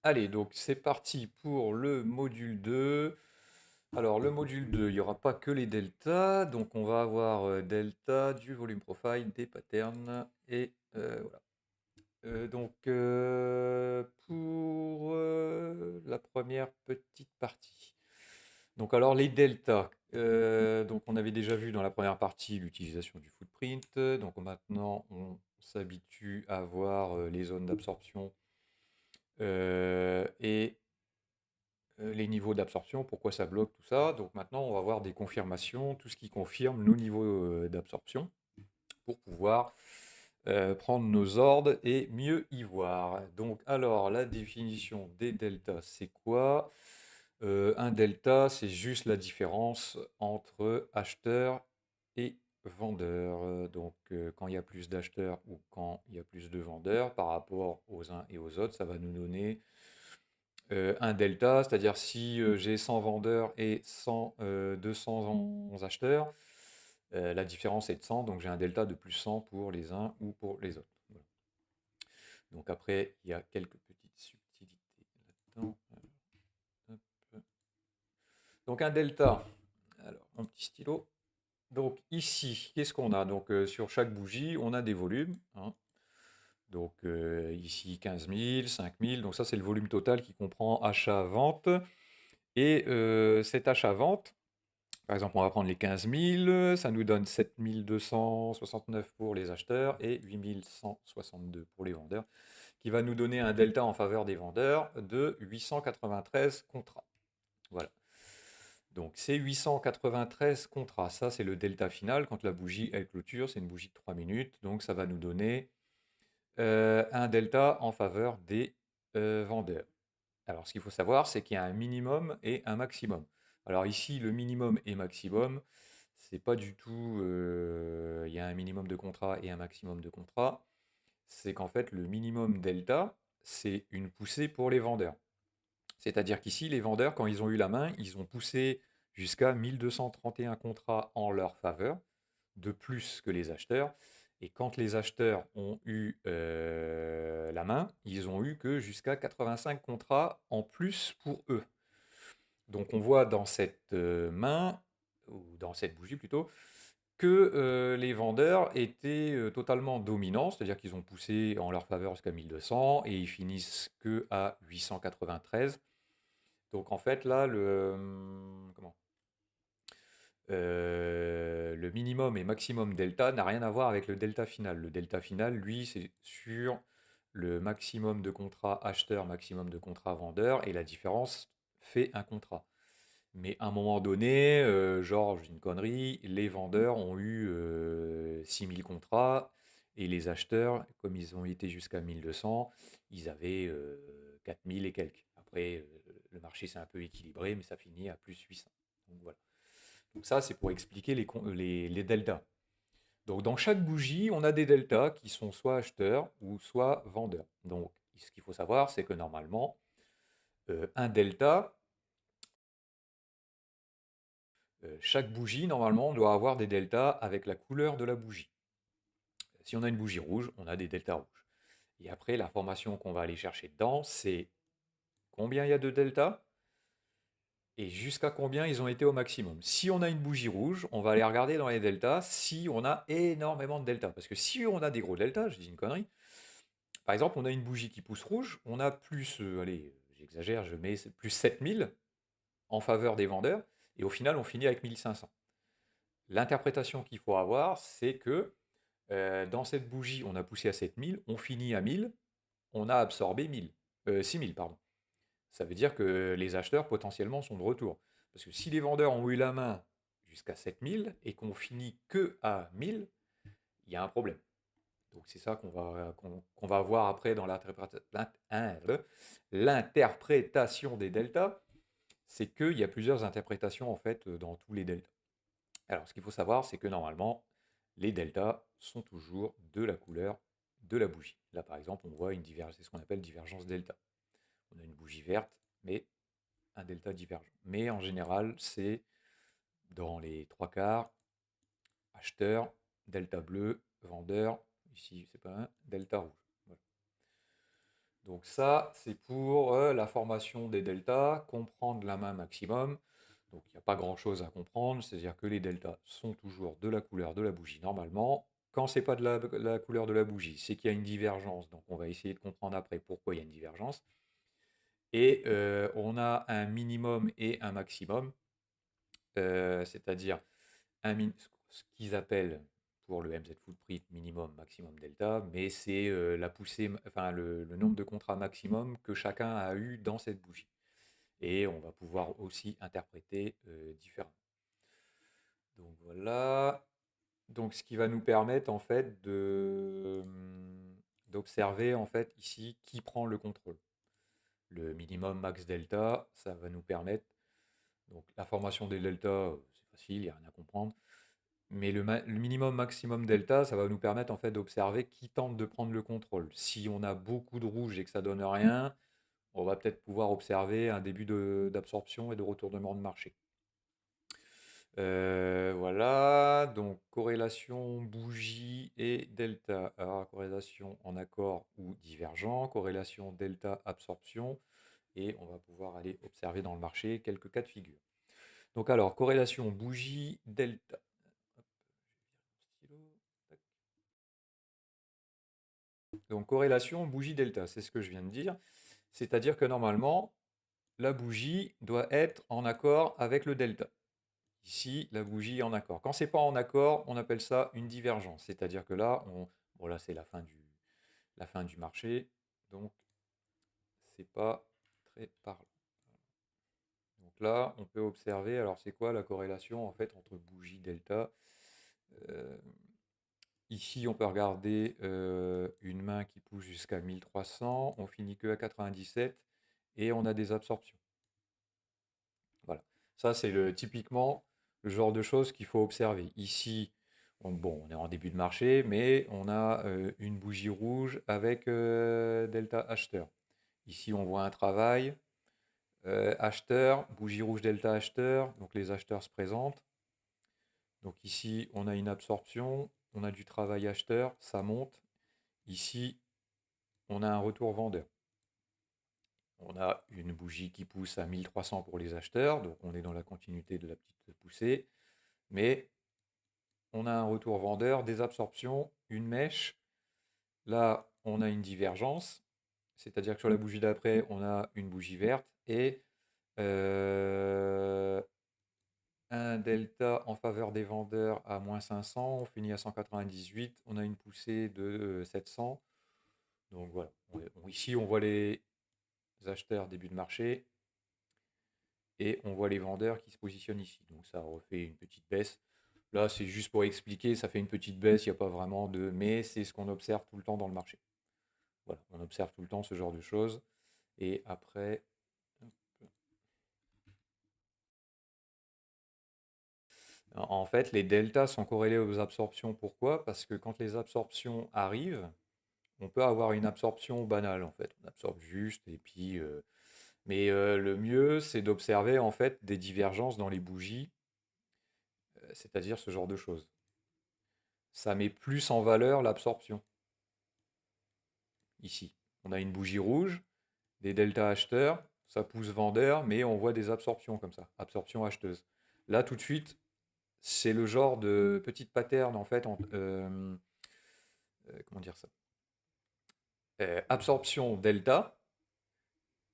Allez, donc c'est parti pour le module 2. Alors, le module 2, il n'y aura pas que les deltas. Donc, on va avoir delta, du volume profile, des patterns. Et voilà. Pour la première petite partie. Donc, alors, les deltas. Donc, on avait déjà vu dans la première partie l'utilisation du footprint. Donc, maintenant, on s'habitue à voir les zones d'absorption et les niveaux d'absorption, pourquoi ça bloque, tout ça. Donc maintenant, on va voir des confirmations, tout ce qui confirme nos niveaux d'absorption pour pouvoir prendre nos ordres et mieux y voir. Donc alors, la définition des deltas, c'est quoi? Un delta, c'est juste la différence entre acheteur et vendeur. Quand il y a plus d'acheteurs ou quand il y a plus de vendeurs par rapport aux uns et aux autres, ça va nous donner un delta, c'est-à-dire si j'ai 100 vendeurs et 211 acheteurs, la différence est de 100, donc j'ai un delta de plus 100 pour les uns ou pour les autres. Voilà. Donc après, il y a quelques petites subtilités là-dedans. Hop. Donc un delta, alors mon petit stylo. Donc ici, qu'est-ce qu'on a? Donc sur chaque bougie, on a des volumes, hein. Donc ici 15 000, 5 000, donc ça c'est le volume total qui comprend achat-vente. Et cet achat-vente, par exemple, on va prendre les 15 000, ça nous donne 7 269 pour les acheteurs et 8 162 pour les vendeurs, qui va nous donner un delta en faveur des vendeurs de 893 contrats. Voilà. Donc c'est 893 contrats. Ça, c'est le delta final. Quand la bougie, elle clôture, c'est une bougie de 3 minutes. Donc ça va nous donner un delta en faveur des vendeurs. Alors, ce qu'il faut savoir, c'est qu'il y a un minimum et un maximum. Alors ici, le minimum et maximum, c'est pas du tout, il y a un minimum de contrat et un maximum de contrat. C'est qu'en fait, le minimum delta, c'est une poussée pour les vendeurs. C'est-à-dire qu'ici, les vendeurs, quand ils ont eu la main, ils ont poussé jusqu'à 1231 contrats en leur faveur, de plus que les acheteurs. Et quand les acheteurs ont eu la main, ils ont eu que jusqu'à 85 contrats en plus pour eux. Donc on voit dans cette main, ou dans cette bougie plutôt, que les vendeurs étaient totalement dominants, c'est-à-dire qu'ils ont poussé en leur faveur jusqu'à 1200 et ils finissent que à 893. Donc en fait là, le minimum et maximum delta n'a rien à voir avec le delta final. Le delta final, lui, c'est sur le maximum de contrats acheteurs, maximum de contrats vendeurs, et la différence fait un contrat. Mais à un moment donné, genre, j'ai une connerie, les vendeurs ont eu 6000 contrats, et les acheteurs, comme ils ont été jusqu'à 1200, ils avaient 4000 et quelques. Après, le marché s'est un peu équilibré, mais ça finit à plus 800. Donc voilà. Donc ça, c'est pour expliquer les deltas. Donc dans chaque bougie, on a des deltas qui sont soit acheteurs ou soit vendeurs. Donc ce qu'il faut savoir, c'est que normalement, un delta, chaque bougie, normalement, doit avoir des deltas avec la couleur de la bougie. Si on a une bougie rouge, on a des deltas rouges. Et après, l'information qu'on va aller chercher dedans, c'est combien il y a de deltas et jusqu'à combien ils ont été au maximum. Si on a une bougie rouge, on va aller regarder dans les deltas si on a énormément de deltas. Parce que si on a des gros deltas, je dis une connerie, par exemple, on a une bougie qui pousse rouge, on a plus, allez, j'exagère, je mets plus 7000 en faveur des vendeurs, et au final, on finit avec 1500. L'interprétation qu'il faut avoir, c'est que dans cette bougie, on a poussé à 7000, on finit à 1000, on a absorbé 6000, pardon. Ça veut dire que les acheteurs potentiellement sont de retour. Parce que si les vendeurs ont eu la main jusqu'à 7000 et qu'on finit que à 1000, il y a un problème. Donc c'est ça qu'on va voir après dans l'interprétation des deltas, c'est qu'il y a plusieurs interprétations en fait dans tous les deltas. Alors ce qu'il faut savoir, c'est que normalement, les deltas sont toujours de la couleur de la bougie. Là par exemple, on voit une divergence, c'est ce qu'on appelle divergence delta. On a une bougie verte, mais un delta divergent. Mais en général, c'est dans les trois quarts, acheteur, delta bleu, vendeur, ici c'est pas un, delta rouge. Voilà. Donc ça, c'est pour la formation des deltas, comprendre la main maximum. Donc il n'y a pas grand-chose à comprendre, c'est-à-dire que les deltas sont toujours de la couleur de la bougie normalement. Quand c'est pas de la couleur de la bougie, c'est qu'il y a une divergence. Donc on va essayer de comprendre après pourquoi il y a une divergence. Et on a un minimum et un maximum, c'est-à-dire ce qu'ils appellent pour le MZ footprint minimum, maximum delta, mais c'est la poussée, enfin le nombre de contrats maximum que chacun a eu dans cette bougie. Et on va pouvoir aussi interpréter différemment. Donc voilà. Donc ce qui va nous permettre en fait d'observer en fait ici qui prend le contrôle. Le minimum max delta, ça va nous permettre. Donc la formation des deltas, c'est facile, il n'y a rien à comprendre. Mais le minimum maximum delta, ça va nous permettre en fait d'observer qui tente de prendre le contrôle. Si on a beaucoup de rouge et que ça donne rien, on va peut-être pouvoir observer un début d'absorption et de retournement de marché. Voilà, donc corrélation bougie et delta. Alors, corrélation en accord ou divergent, corrélation delta absorption, et on va pouvoir aller observer dans le marché quelques cas de figure. Donc alors, corrélation bougie delta. Donc corrélation bougie delta, c'est ce que je viens de dire. C'est-à-dire que normalement, la bougie doit être en accord avec le delta. Ici, la bougie est en accord. Quand c'est pas en accord, on appelle ça une divergence. C'est-à-dire que là, bon là c'est la fin du marché, donc c'est pas très parlant. Donc là, on peut observer, alors c'est quoi la corrélation en fait entre bougie delta. Ici, on peut regarder une main qui pousse jusqu'à 1300, on finit que à 97 et on a des absorptions. Voilà. Ça, c'est typiquement le genre de choses qu'il faut observer. Ici, bon, on est en début de marché, mais on a une bougie rouge avec delta acheteur. Ici, on voit un travail. Acheteur, bougie rouge delta acheteur, donc les acheteurs se présentent. Donc ici, on a une absorption, on a du travail acheteur, ça monte. Ici, on a un retour vendeur. On a une bougie qui pousse à 1300 pour les acheteurs, donc on est dans la continuité de la petite poussée. Mais on a un retour vendeur, des absorptions, une mèche. Là, on a une divergence, c'est-à-dire que sur la bougie d'après, on a une bougie verte et euh, un delta en faveur des vendeurs à moins 500. On finit à 198. On a une poussée de 700. Donc voilà. Ici, on voit les acheteurs début de marché et on voit les vendeurs qui se positionnent ici. Donc ça refait une petite baisse. Là, c'est juste pour expliquer, ça fait une petite baisse, il n'y a pas vraiment de... Mais c'est ce qu'on observe tout le temps dans le marché. Voilà, on observe tout le temps ce genre de choses. Et après... En fait, les deltas sont corrélés aux absorptions. Pourquoi? Parce que quand les absorptions arrivent, on peut avoir une absorption banale, en fait. On absorbe juste, et puis... Mais le mieux, c'est d'observer, en fait, des divergences dans les bougies, c'est-à-dire ce genre de choses. Ça met plus en valeur l'absorption. Ici, on a une bougie rouge, des deltas acheteurs, ça pousse vendeur, mais on voit des absorptions comme ça, absorption acheteuse. Là, tout de suite, c'est le genre de petite pattern, en fait, comment dire ça? Absorption delta,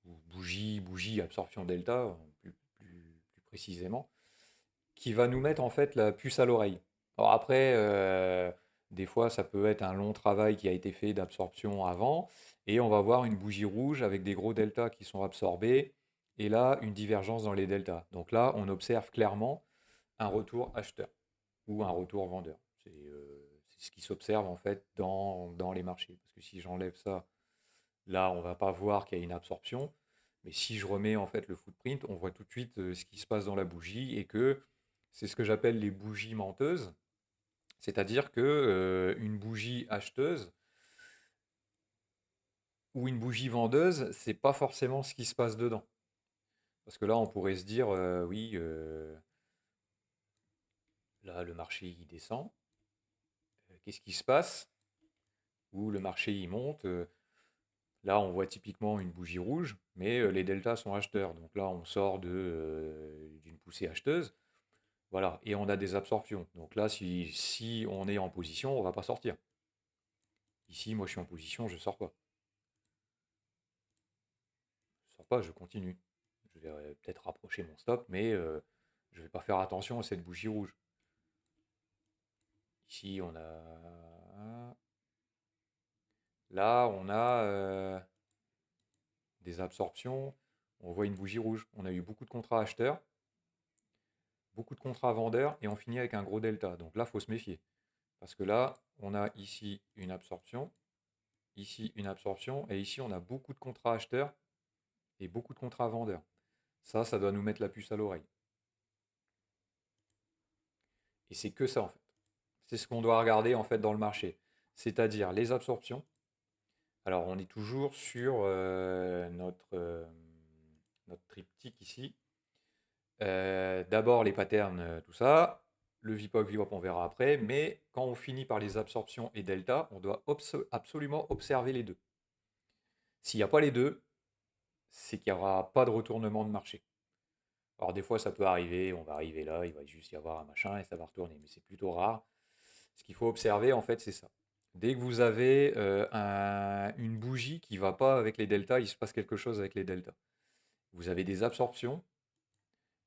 ou bougie, absorption delta, plus précisément, qui va nous mettre en fait la puce à l'oreille. Alors après, des fois, ça peut être un long travail qui a été fait d'absorption avant, et on va voir une bougie rouge avec des gros deltas qui sont absorbés, et là, une divergence dans les deltas. Donc là, on observe clairement un retour acheteur ou un retour vendeur. C'est ce qui s'observe en fait dans les marchés. Parce que si j'enlève ça, là, on va pas voir qu'il y a une absorption. Mais si je remets en fait le footprint, on voit tout de suite ce qui se passe dans la bougie et que c'est ce que j'appelle les bougies menteuses. C'est-à-dire que une bougie acheteuse ou une bougie vendeuse, c'est pas forcément ce qui se passe dedans. Parce que là, on pourrait se dire, oui, là, le marché il descend. Qu'est-ce qui se passe? Ou le marché il monte. Là, on voit typiquement une bougie rouge, mais les deltas sont acheteurs. Donc là, on sort d'une poussée acheteuse. Voilà, et on a des absorptions. Donc là, si on est en position, on va pas sortir. Ici, moi, je suis en position, je sors pas. Je sors pas, je continue. Je vais peut-être rapprocher mon stop, mais je vais pas faire attention à cette bougie rouge. Ici, on a... Là, on a des absorptions. On voit une bougie rouge. On a eu beaucoup de contrats acheteurs, beaucoup de contrats vendeurs, et on finit avec un gros delta. Donc là, il faut se méfier. Parce que là, on a ici une absorption, ici une absorption, et ici, on a beaucoup de contrats acheteurs et beaucoup de contrats vendeurs. Ça doit nous mettre la puce à l'oreille. Et c'est que ça, en fait. C'est ce qu'on doit regarder, en fait, dans le marché. C'est-à-dire les absorptions. Alors, on est toujours sur notre triptyque ici. D'abord les patterns, tout ça. Le VPOC, VWAP, on verra après. Mais quand on finit par les absorptions et delta, on doit absolument observer les deux. S'il n'y a pas les deux, c'est qu'il n'y aura pas de retournement de marché. Alors des fois ça peut arriver, on va arriver là, il va juste y avoir un machin et ça va retourner, mais c'est plutôt rare. Ce qu'il faut observer en fait c'est ça. Dès que vous avez une bougie qui ne va pas avec les deltas, il se passe quelque chose avec les deltas. Vous avez des absorptions,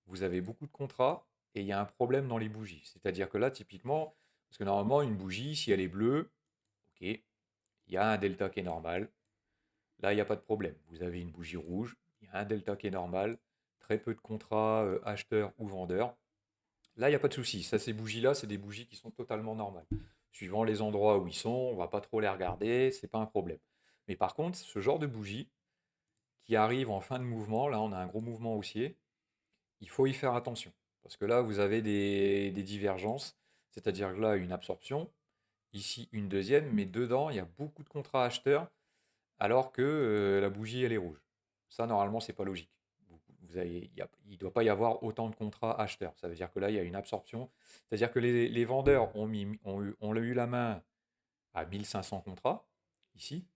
vous avez beaucoup de contrats et il y a un problème dans les bougies. C'est-à-dire que là typiquement, parce que normalement une bougie, si elle est bleue, ok, il y a un delta qui est normal. Là, il n'y a pas de problème. Vous avez une bougie rouge, il y a un delta qui est normal, très peu de contrats acheteurs ou vendeurs. Là, il n'y a pas de souci. Ça, ces bougies-là, c'est des bougies qui sont totalement normales. Suivant les endroits où ils sont, on ne va pas trop les regarder, c'est pas un problème. Mais par contre, ce genre de bougie qui arrive en fin de mouvement, là, on a un gros mouvement haussier, il faut y faire attention. Parce que là, vous avez des divergences, c'est-à-dire que là, une absorption, ici une deuxième, mais dedans, il y a beaucoup de contrats acheteurs alors que la bougie, elle est rouge. Ça, normalement, c'est pas logique. Il ne doit pas y avoir autant de contrats acheteurs. Ça veut dire que là, il y a une absorption. C'est-à-dire que les vendeurs ont eu la main à 1500 contrats, ici.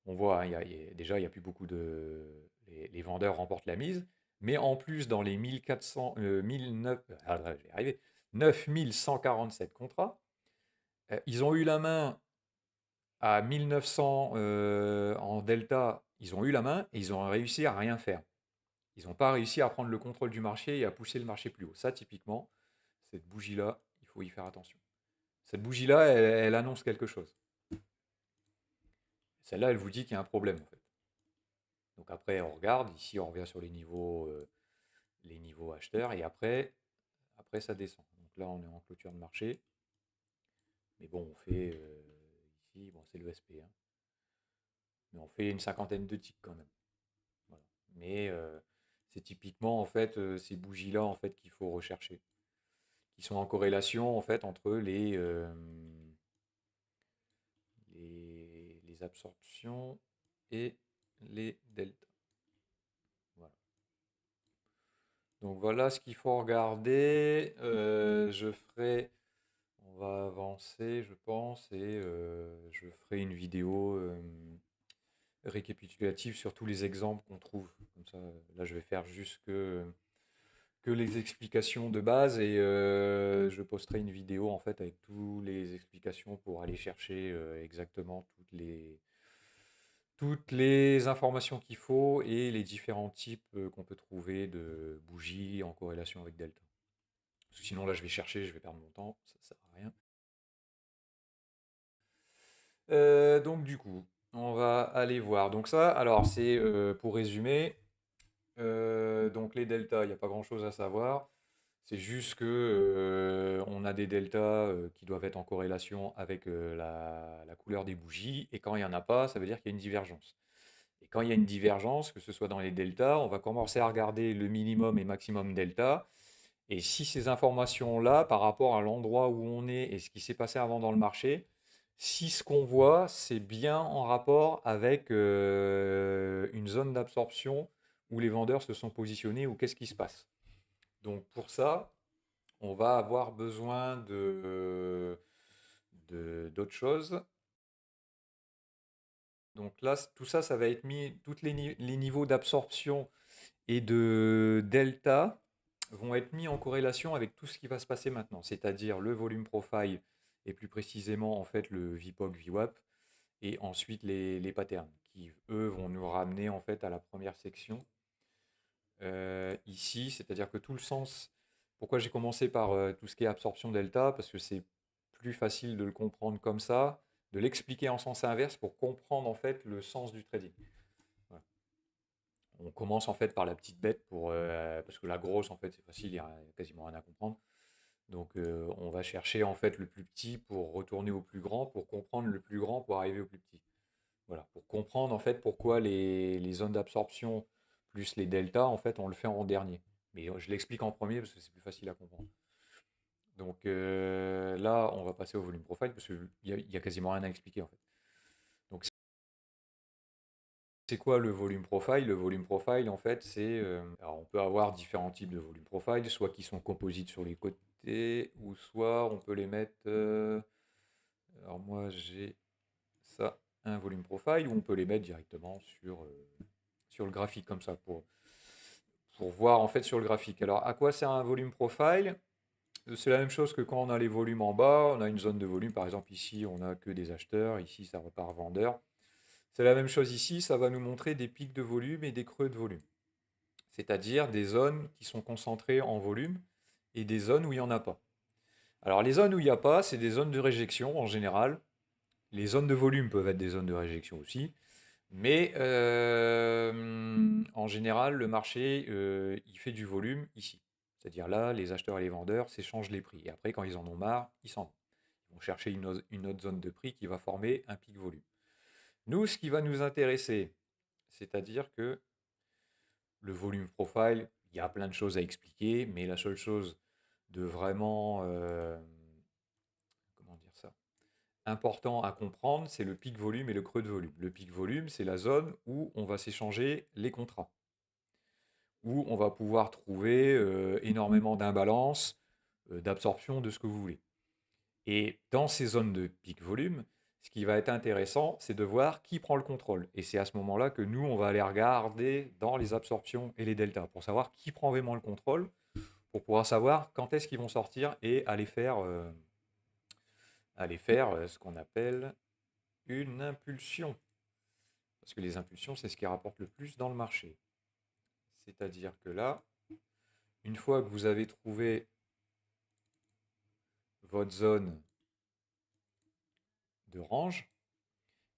On voit, hein, déjà, il n'y a plus beaucoup de... Les vendeurs remportent la mise. Mais en plus, dans les 1400, 1009, je vais arriver, 9147 contrats, ils ont eu la main à 1900 en delta, ils ont eu la main et ils ont réussi à rien faire. Ils n'ont pas réussi à prendre le contrôle du marché et à pousser le marché plus haut. Ça, typiquement, cette bougie-là, il faut y faire attention. Cette bougie-là, elle annonce quelque chose. Celle-là, elle vous dit qu'il y a un problème, en fait. Donc après, on regarde. Ici, on revient sur les niveaux acheteurs. Et après, ça descend. Donc là, on est en clôture de marché. Mais bon, on fait ici, bon, c'est le SP. Hein. Mais on fait une cinquantaine de ticks quand même. Voilà. Mais c'est typiquement en fait ces bougies-là en fait qu'il faut rechercher, qui sont en corrélation en fait entre les absorptions et les deltas. Voilà. Donc voilà ce qu'il faut regarder. On va avancer, je pense, et je ferai une vidéo récapitulative sur tous les exemples qu'on trouve. Comme ça, là, je vais faire juste que les explications de base et je posterai une vidéo en fait avec toutes les explications pour aller chercher exactement toutes les informations qu'il faut et les différents types qu'on peut trouver de bougies en corrélation avec Delta. Parce que sinon là je vais chercher, je vais perdre mon temps, ça sert à rien. Donc du coup, on va aller voir. Donc ça, alors c'est pour résumer. Donc les deltas, il n'y a pas grand-chose à savoir. C'est juste que on a des deltas qui doivent être en corrélation avec la couleur des bougies. Et quand il n'y en a pas, ça veut dire qu'il y a une divergence. Et quand il y a une divergence, que ce soit dans les deltas, on va commencer à regarder le minimum et maximum delta. Et si ces informations-là, par rapport à l'endroit où on est et ce qui s'est passé avant dans le marché, si ce qu'on voit, c'est bien en rapport avec une zone d'absorption où les vendeurs se sont positionnés ou qu'est-ce qui se passe. Donc pour ça, on va avoir besoin d'autres choses. Donc là, tout ça, ça va être mis, tous les niveaux d'absorption et de delta vont être mis en corrélation avec tout ce qui va se passer maintenant, c'est-à-dire le volume profile et plus précisément en fait le VPOC, VWAP et ensuite les patterns qui eux vont nous ramener en fait à la première section ici, c'est-à-dire que tout le sens. Pourquoi j'ai commencé par tout ce qui est absorption delta? Parce que c'est plus facile de le comprendre comme ça, de l'expliquer en sens inverse pour comprendre en fait le sens du trading. Voilà. On commence en fait par la petite bête parce que la grosse en fait c'est facile, il n'y a quasiment rien à comprendre. Donc on va chercher en fait le plus petit pour retourner au plus grand, pour comprendre le plus grand pour arriver au plus petit. Voilà, pour comprendre en fait pourquoi les zones d'absorption plus les deltas, en fait, on le fait en dernier. Mais je l'explique en premier parce que c'est plus facile à comprendre. Donc là, on va passer au volume profile parce qu'il y a quasiment rien à expliquer en fait. Donc c'est quoi le volume profile? Le volume profile, en fait, c'est... alors on peut avoir différents types de volume profile, soit qui sont composites sur les côtés, ou soit on peut les mettre... alors moi j'ai ça, un volume profile, ou on peut les mettre directement sur le graphique comme ça pour voir en fait sur le graphique. Alors à quoi sert un volume profile? C'est la même chose que quand on a les volumes en bas, on a une zone de volume, par exemple ici on a que des acheteurs, ici ça repart vendeur. C'est la même chose ici, ça va nous montrer des pics de volume et des creux de volume. C'est-à-dire des zones qui sont concentrées en volume et des zones où il n'y en a pas. Alors les zones où il n'y a pas, c'est des zones de réjection en général. Les zones de volume peuvent être des zones de réjection aussi. Mais en général, le marché, il fait du volume ici. C'est-à-dire là, les acheteurs et les vendeurs s'échangent les prix. Et après, quand ils en ont marre, ils s'en vont. Ils vont chercher une autre zone de prix qui va former un pic volume. Nous, ce qui va nous intéresser, c'est-à-dire que le volume profile, il y a plein de choses à expliquer, mais la seule chose de vraiment, comment dire ça, important à comprendre, c'est le pic volume et le creux de volume. Le pic volume, c'est la zone où on va s'échanger les contrats, où on va pouvoir trouver énormément d'imbalance, d'absorption de ce que vous voulez. Et dans ces zones de pic volume, ce qui va être intéressant, c'est de voir qui prend le contrôle. Et c'est à ce moment-là que nous, on va aller regarder dans les absorptions et les deltas pour savoir qui prend vraiment le contrôle, pour pouvoir savoir quand est-ce qu'ils vont sortir et aller faire ce qu'on appelle une impulsion. Parce que les impulsions, c'est ce qui rapporte le plus dans le marché. C'est-à-dire que là, une fois que vous avez trouvé votre zone de range,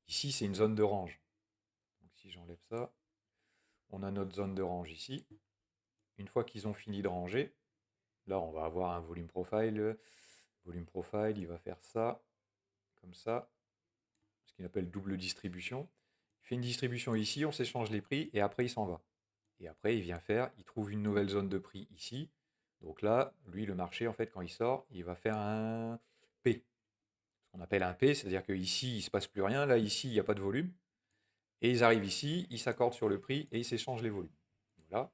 ici c'est une zone de range. Donc si j'enlève ça, on a notre zone de range ici. Une fois qu'ils ont fini de ranger, là on va avoir un volume profile. Volume profile, il va faire ça, comme ça, ce qu'il appelle double distribution. Il fait une distribution ici, on s'échange les prix et après il s'en va. Et après il vient faire, il trouve une nouvelle zone de prix ici. Donc là, lui, le marché, en fait, quand il sort, il va faire un P. Ce qu'on appelle un P, c'est-à-dire qu'ici, il ne se passe plus rien. Là, ici, il n'y a pas de volume. Et ils arrivent ici, ils s'accordent sur le prix et ils s'échangent les volumes. Voilà.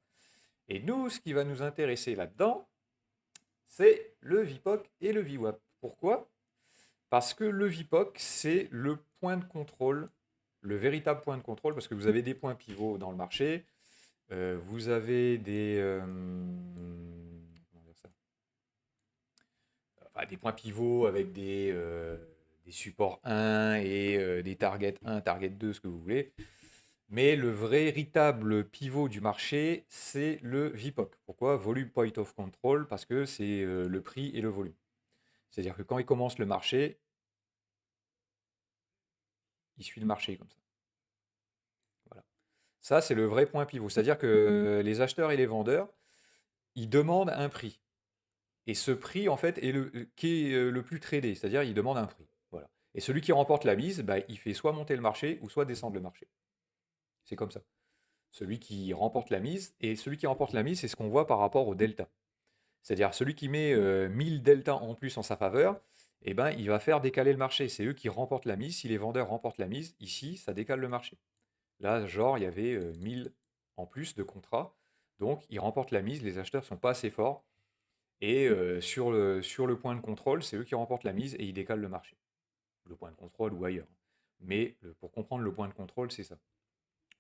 Et nous, ce qui va nous intéresser là-dedans, c'est le VPOC et le VWAP. Pourquoi? Parce que le VPOC, c'est le point de contrôle, le véritable point de contrôle, parce que vous avez des points pivots dans le marché, vous avez comment dire ça? Enfin, des points pivots avec des supports 1 et des targets 1, target 2, ce que vous voulez. Mais le véritable pivot du marché, c'est le VPOC. Pourquoi? Volume Point of Control, parce que c'est le prix et le volume. C'est-à-dire que quand il commence le marché, il suit le marché comme ça. Voilà. Ça, c'est le vrai point pivot. C'est-à-dire que les acheteurs et les vendeurs, ils demandent un prix. Et ce prix, en fait, est qui est le plus tradé. C'est-à-dire, ils demandent un prix. Voilà. Et celui qui remporte la mise, bah, il fait soit monter le marché ou soit descendre le marché. C'est comme ça. Celui qui remporte la mise, et celui qui remporte la mise, c'est ce qu'on voit par rapport au delta. C'est-à-dire celui qui met 1000 delta en plus en sa faveur, eh ben, il va faire décaler le marché. C'est eux qui remportent la mise. Si les vendeurs remportent la mise, ici, ça décale le marché. Là, genre, il y avait 1000 en plus de contrats. Donc, ils remportent la mise. Les acheteurs ne sont pas assez forts. Et sur le point de contrôle, c'est eux qui remportent la mise et ils décalent le marché. Le point de contrôle ou ailleurs. Mais pour comprendre le point de contrôle, c'est ça.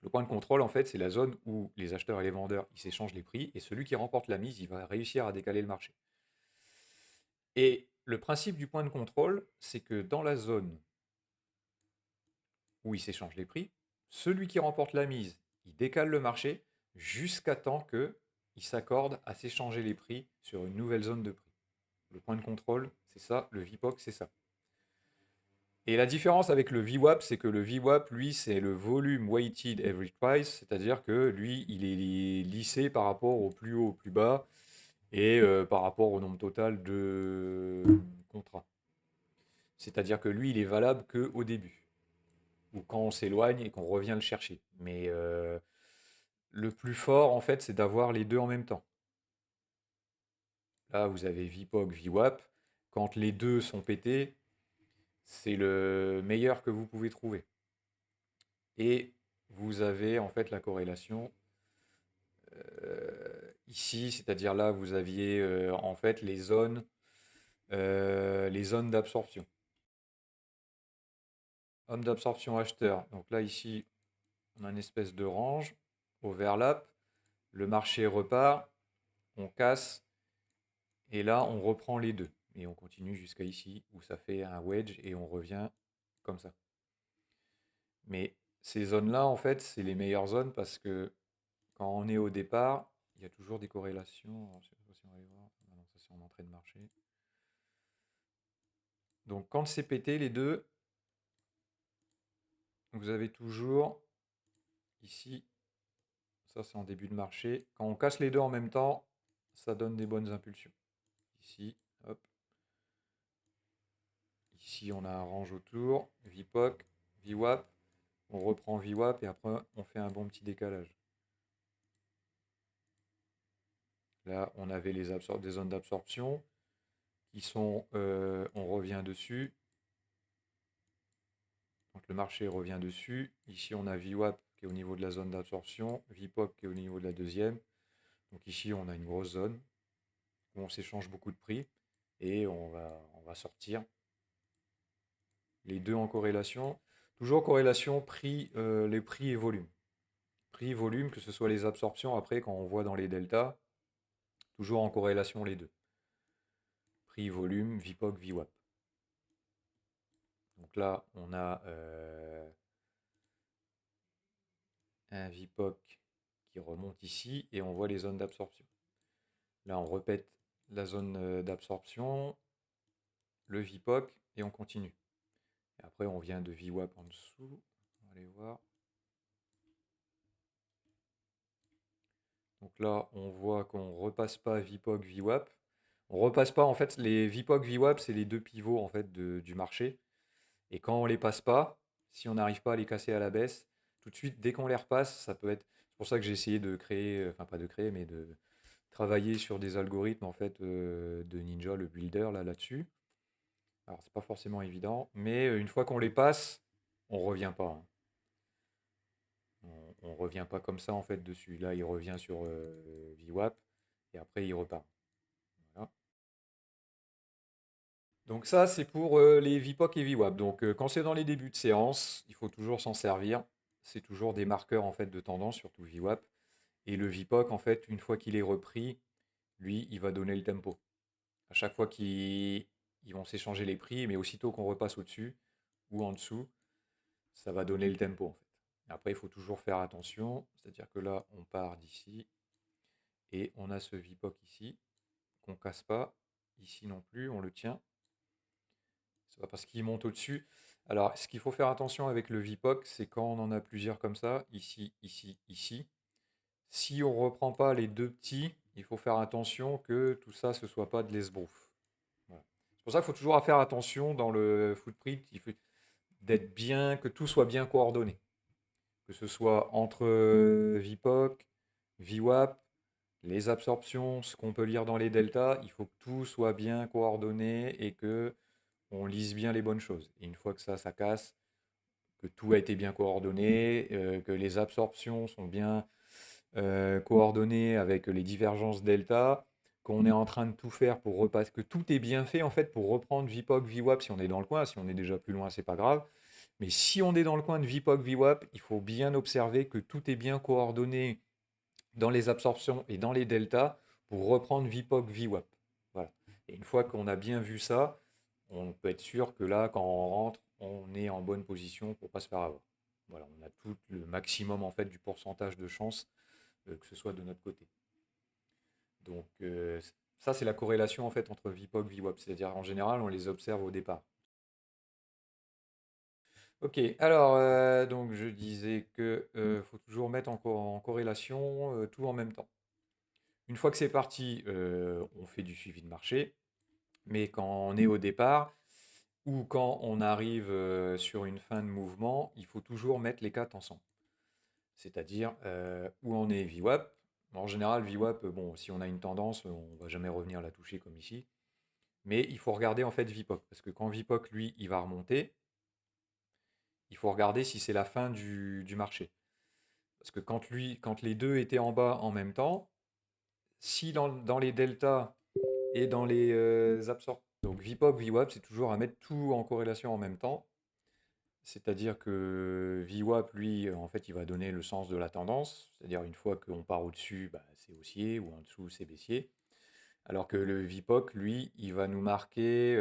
Le point de contrôle, en fait, c'est la zone où les acheteurs et les vendeurs ils s'échangent les prix, et celui qui remporte la mise, il va réussir à décaler le marché. Et le principe du point de contrôle, c'est que dans la zone où ils s'échangent les prix, celui qui remporte la mise, il décale le marché jusqu'à temps qu'ils s'accordent à s'échanger les prix sur une nouvelle zone de prix. Le point de contrôle, c'est ça, le VPOC, c'est ça. Et la différence avec le VWAP, c'est que le VWAP, lui, c'est le volume weighted average price, c'est-à-dire que lui, il est lissé par rapport au plus haut, au plus bas, et par rapport au nombre total de contrats. C'est-à-dire que lui, il est valable qu'au début, ou quand on s'éloigne et qu'on revient le chercher. Mais le plus fort, en fait, c'est d'avoir les deux en même temps. Là, vous avez VPOC, VWAP. Quand les deux sont pétés, c'est le meilleur que vous pouvez trouver. Et vous avez en fait la corrélation ici, c'est-à-dire là, vous aviez en fait les zones d'absorption. Zone d'absorption acheteur. Donc là, ici, on a une espèce de range, overlap, le marché repart, on casse, et là, on reprend les deux. Et on continue jusqu'à ici, où ça fait un wedge, et on revient comme ça. Mais ces zones-là, en fait, c'est les meilleures zones parce que quand on est au départ, il y a toujours des corrélations. Alors, je sais pas si on va les voir. Ah non, ça c'est en entrée de marché. Donc quand c'est pété les deux, vous avez toujours ici, ça c'est en début de marché. Quand on casse les deux en même temps, ça donne des bonnes impulsions. Ici, hop. Ici on a un range autour, VPOC, VWAP. On reprend VWAP et après on fait un bon petit décalage. Là on avait des zones d'absorption qui sont, on revient dessus. Donc le marché revient dessus. Ici, on a VWAP qui est au niveau de la zone d'absorption, VPOC qui est au niveau de la deuxième. Donc ici, on a une grosse zone où on s'échange beaucoup de prix et on va sortir les deux en corrélation. Toujours corrélation prix, les prix et volume. Prix, volume, que ce soit les absorptions, après, quand on voit dans les deltas, toujours en corrélation les deux. Prix, volume, VPOC, VWAP. Donc là, on a un VPOC qui remonte ici et on voit les zones d'absorption. Là, on répète la zone d'absorption, le VPOC et on continue. Et après, on vient de VWAP en dessous. On va aller voir. Donc là, on voit qu'on ne repasse pas VPOC, VWAP. On repasse pas, en fait, les VPOC, VWAP, c'est les deux pivots en fait, du marché. Et quand on les passe pas, si on n'arrive pas à les casser à la baisse, tout de suite, dès qu'on les repasse, ça peut être. C'est pour ça que j'ai essayé de créer, enfin pas de créer, mais de travailler sur des algorithmes en fait de Ninja, le builder là-dessus. Alors c'est pas forcément évident, mais une fois qu'on les passe, on revient pas, hein. On revient pas comme ça en fait dessus. Là, il revient sur VWAP et après il repart. Voilà. Donc ça, c'est pour les VPOC et VWAP. Donc quand c'est dans les débuts de séance, il faut toujours s'en servir. C'est toujours des marqueurs en fait de tendance, surtout VWAP. Et le VPOC, en fait, une fois qu'il est repris, lui, il va donner le tempo. À chaque fois qu'ils vont s'échanger les prix, mais aussitôt qu'on repasse au-dessus ou en dessous, ça va donner le tempo en fait. Après, il faut toujours faire attention, c'est-à-dire que là, on part d'ici et on a ce VPOC ici qu'on ne casse pas. Ici non plus, on le tient. C'est pas parce qu'il monte au-dessus. Alors, ce qu'il faut faire attention avec le VPOC, c'est quand on en a plusieurs comme ça, ici, ici, ici. Si on ne reprend pas les deux petits, il faut faire attention que tout ça, ce ne soit pas de l'esbrouf. Voilà. C'est pour ça qu'il faut toujours faire attention dans le footprint, il faut d'être bien, que tout soit bien coordonné. Que ce soit entre VPOC, VWAP, les absorptions, ce qu'on peut lire dans les deltas, il faut que tout soit bien coordonné et que on lise bien les bonnes choses. Et une fois que ça casse, que tout a été bien coordonné, que les absorptions sont bien coordonnées avec les divergences delta, qu'on est en train de tout faire pour repasser, que tout est bien fait en fait pour reprendre VPOC, VWAP si on est dans le coin, si on est déjà plus loin, c'est pas grave. Mais si on est dans le coin de VPOC, VWAP, il faut bien observer que tout est bien coordonné dans les absorptions et dans les deltas pour reprendre VPOC, VWAP. Voilà. Et une fois qu'on a bien vu ça, on peut être sûr que là, quand on rentre, on est en bonne position pour ne pas se faire avoir. Voilà, on a tout le maximum en fait du pourcentage de chance que ce soit de notre côté. Donc ça, c'est la corrélation en fait entre VPOC, VWAP. C'est-à-dire en général, on les observe au départ. Ok, alors donc je disais que faut toujours mettre en corrélation tout en même temps. Une fois que c'est parti, on fait du suivi de marché, mais quand on est au départ ou quand on arrive sur une fin de mouvement, il faut toujours mettre les quatre ensemble. C'est-à-dire où on est VWAP. En général, VWAP, bon, si on a une tendance, on ne va jamais revenir la toucher comme ici. Mais il faut regarder en fait VPOC, parce que quand VPOC, lui, il va remonter, il faut regarder si c'est la fin du marché. Parce que quand les deux étaient en bas en même temps, si dans les deltas et dans les absorptions, donc VPOC, VWAP, c'est toujours à mettre tout en corrélation en même temps. C'est-à-dire que VWAP, lui, en fait, il va donner le sens de la tendance. C'est-à-dire une fois qu'on part au-dessus, bah, c'est haussier, ou en dessous, c'est baissier. Alors que le VPOC, lui, il va nous marquer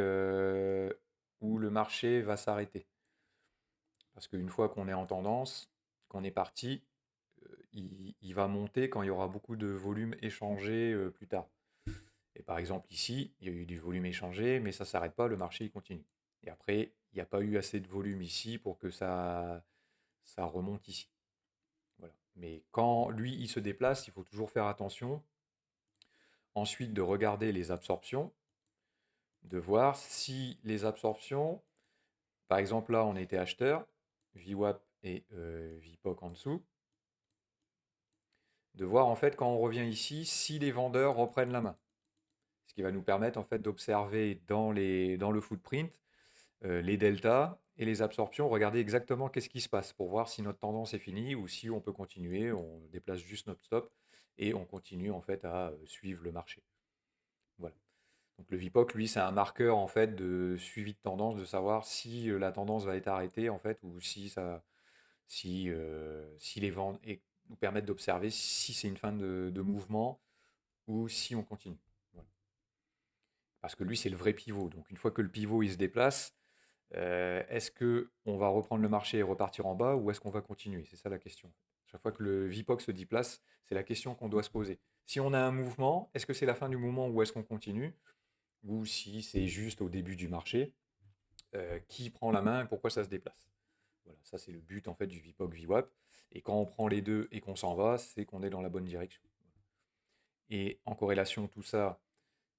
où le marché va s'arrêter. Parce qu'une fois qu'on est en tendance, qu'on est parti, il va monter quand il y aura beaucoup de volume échangé plus tard. Et par exemple ici, il y a eu du volume échangé, mais ça ne s'arrête pas, le marché il continue. Et après, il n'y a pas eu assez de volume ici pour que ça remonte ici. Voilà. Mais quand lui, il se déplace, il faut toujours faire attention. Ensuite, de regarder les absorptions, de voir si les absorptions, par exemple là, on était acheteur, VWAP et VPOC en dessous, de voir en fait quand on revient ici, si les vendeurs reprennent la main. Ce qui va nous permettre en fait d'observer dans le footprint les deltas et les absorptions, regarder exactement qu'est-ce qui se passe pour voir si notre tendance est finie ou si on peut continuer, on déplace juste notre stop et on continue en fait à suivre le marché. Voilà. Donc le VPOC, lui, c'est un marqueur en fait de suivi de tendance, de savoir si la tendance va être arrêtée en fait ou si les ventes nous permettent d'observer si c'est une fin de mouvement ou si on continue. Voilà. Parce que lui, c'est le vrai pivot. Donc une fois que le pivot il se déplace, est-ce qu'on va reprendre le marché et repartir en bas ou est-ce qu'on va continuer? C'est ça la question. Chaque fois que le VPOC se déplace, c'est la question qu'on doit se poser. Si on a un mouvement, est-ce que c'est la fin du mouvement ou est-ce qu'on continue? Ou si c'est juste au début du marché, qui prend la main et pourquoi ça se déplace? Voilà, ça c'est le but en fait du VPOC VWAP. Et quand on prend les deux et qu'on s'en va, c'est qu'on est dans la bonne direction. Et en corrélation tout ça,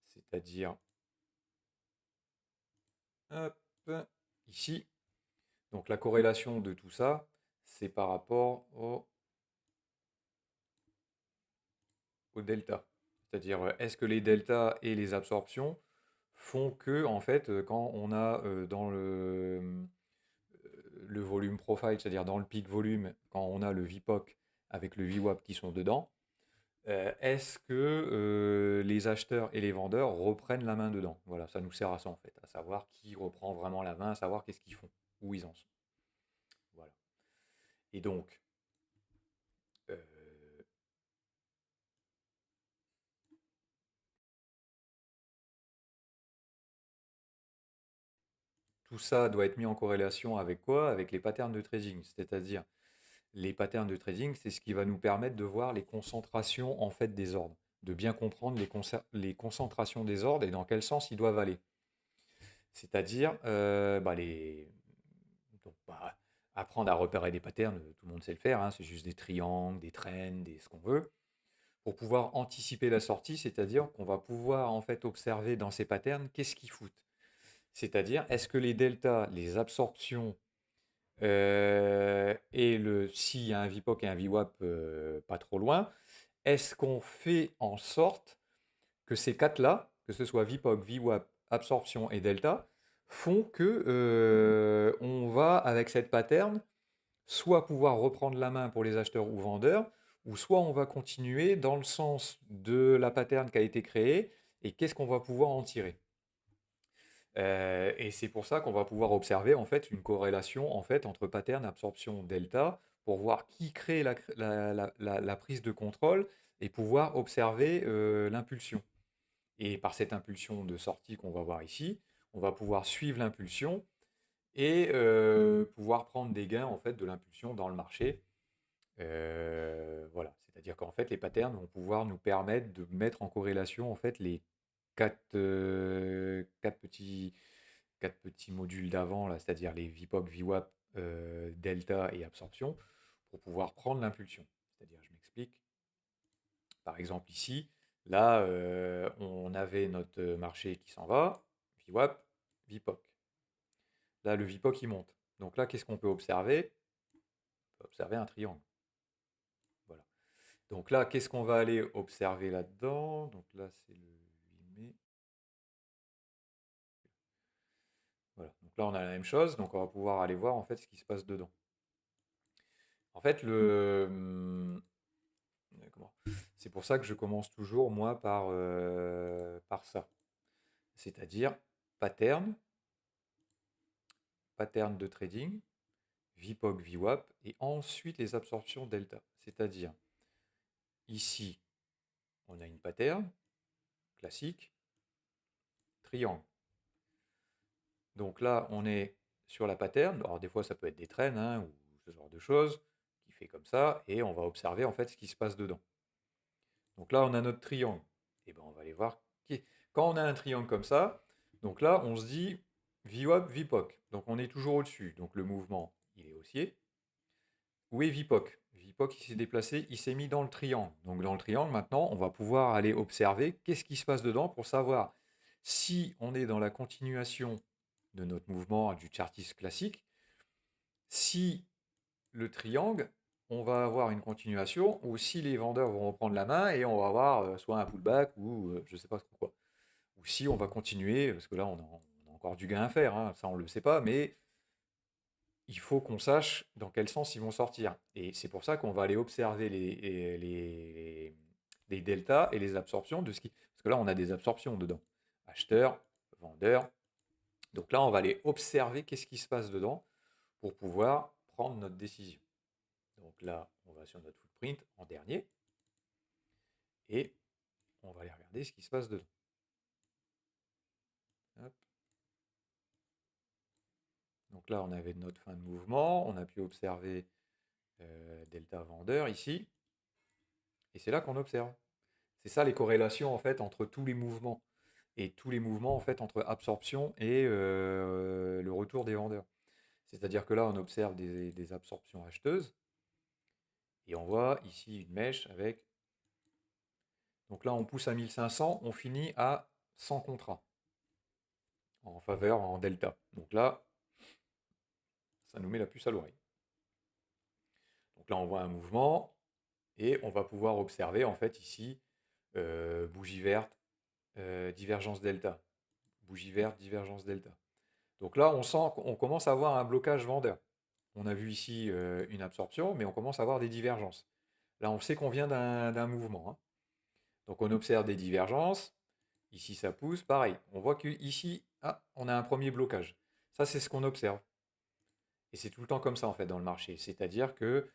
c'est-à-dire hop, ici, donc la corrélation de tout ça, c'est par rapport au delta. C'est-à-dire, est-ce que les deltas et les absorptions font que, en fait, quand on a dans le volume profile, c'est-à-dire dans le pic volume, quand on a le VPOC avec le VWAP qui sont dedans, est-ce que les acheteurs et les vendeurs reprennent la main dedans? Voilà, ça nous sert à ça en fait, à savoir qui reprend vraiment la main, à savoir qu'est-ce qu'ils font, où ils en sont. Voilà. Et donc, euh, tout ça doit être mis en corrélation avec quoi? Avec les patterns de trading. C'est-à-dire, les patterns de trading, c'est ce qui va nous permettre de voir les concentrations en fait des ordres, de bien comprendre les concentrations des ordres et dans quel sens ils doivent aller. C'est-à-dire, donc, apprendre à repérer des patterns, tout le monde sait le faire, hein, c'est juste des triangles, des trends, ce qu'on veut. Pour pouvoir anticiper la sortie, c'est-à-dire qu'on va pouvoir en fait observer dans ces patterns qu'est-ce qu'ils foutent. C'est-à-dire, est-ce que les deltas, les absorptions, et s'il y a un VPOC et un VWAP pas trop loin, est-ce qu'on fait en sorte que ces quatre-là, que ce soit VPOC, VWAP, absorption et delta, font que on va, avec cette pattern, soit pouvoir reprendre la main pour les acheteurs ou vendeurs, ou soit on va continuer dans le sens de la pattern qui a été créée, et qu'est-ce qu'on va pouvoir en tirer. Et c'est pour ça qu'on va pouvoir observer en fait une corrélation en fait entre pattern, absorption, delta, pour voir qui crée la prise de contrôle et pouvoir observer l'impulsion. Et par cette impulsion de sortie qu'on va voir ici, on va pouvoir suivre l'impulsion et pouvoir prendre des gains en fait de l'impulsion dans le marché. Voilà, c'est-à-dire qu'en fait les patterns vont pouvoir nous permettre de mettre en corrélation en fait les quatre petits modules d'avant, là, c'est-à-dire les VPOC, VWAP, delta et absorption, pour pouvoir prendre l'impulsion. C'est-à-dire, je m'explique. Par exemple ici, là, on avait notre marché qui s'en va, VWAP, VPOC. Là, le VPOC, il monte. Donc là, qu'est-ce qu'on peut observer? On peut observer un triangle. Voilà. Donc là, qu'est-ce qu'on va aller observer là-dedans? Donc là, c'est le 8 mai. Voilà. Donc là, on a la même chose. Donc on va pouvoir aller voir en fait ce qui se passe dedans. En fait, c'est pour ça que je commence toujours, moi, par ça. C'est-à-dire pattern, pattern de trading, VPOC, VWAP, et ensuite les absorptions delta. C'est-à-dire, ici, on a une pattern classique, triangle. Donc là, on est sur la pattern. Alors des fois, ça peut être des traînes hein, ou ce genre de choses qui fait comme ça, et on va observer en fait ce qui se passe dedans. Donc là, on a notre triangle. Et ben, on va aller voir. Quand on a un triangle comme ça, donc là, on se dit VWAP, VPOC. Donc on est toujours au-dessus. Donc le mouvement, il est haussier. Où est VPOC? VPOC, il s'est déplacé, il s'est mis dans le triangle. Donc dans le triangle, maintenant, on va pouvoir aller observer qu'est-ce qui se passe dedans pour savoir si on est dans la continuation de notre mouvement du chartiste classique. Si le triangle, on va avoir une continuation, ou si les vendeurs vont reprendre la main et on va avoir soit un pullback ou je ne sais pas trop quoi. Ou si on va continuer, parce que là on a encore du gain à faire, hein, ça on ne le sait pas, mais il faut qu'on sache dans quel sens ils vont sortir. Et c'est pour ça qu'on va aller observer les deltas et les absorptions de ce qui. Parce que là on a des absorptions dedans. Acheteur, vendeur. Donc là on va aller observer qu'est-ce qui se passe dedans pour pouvoir prendre notre décision. Donc là, on va sur notre footprint en dernier et on va aller regarder ce qui se passe dedans. Hop. Donc là, on avait notre fin de mouvement, on a pu observer delta vendeur ici, et c'est là qu'on observe. C'est ça les corrélations en fait entre tous les mouvements et tous les mouvements en fait entre absorption et le retour des vendeurs. C'est-à-dire que là, on observe des absorptions acheteuses et on voit ici une mèche avec. Donc là, on pousse à 1500, on finit à 100 contrats en faveur en delta. Donc là, ça nous met la puce à l'oreille. Donc là, on voit un mouvement et on va pouvoir observer en fait ici bougie verte, divergence delta. Bougie verte, divergence delta. Donc là, on sent qu'on commence à avoir un blocage vendeur. On a vu ici une absorption, mais on commence à avoir des divergences. Là, on sait qu'on vient d'un mouvement. Hein. Donc on observe des divergences. Ici, ça pousse. Pareil, on voit qu'ici, on a un premier blocage. Ça, c'est ce qu'on observe. Et c'est tout le temps comme ça, en fait, dans le marché. C'est-à-dire que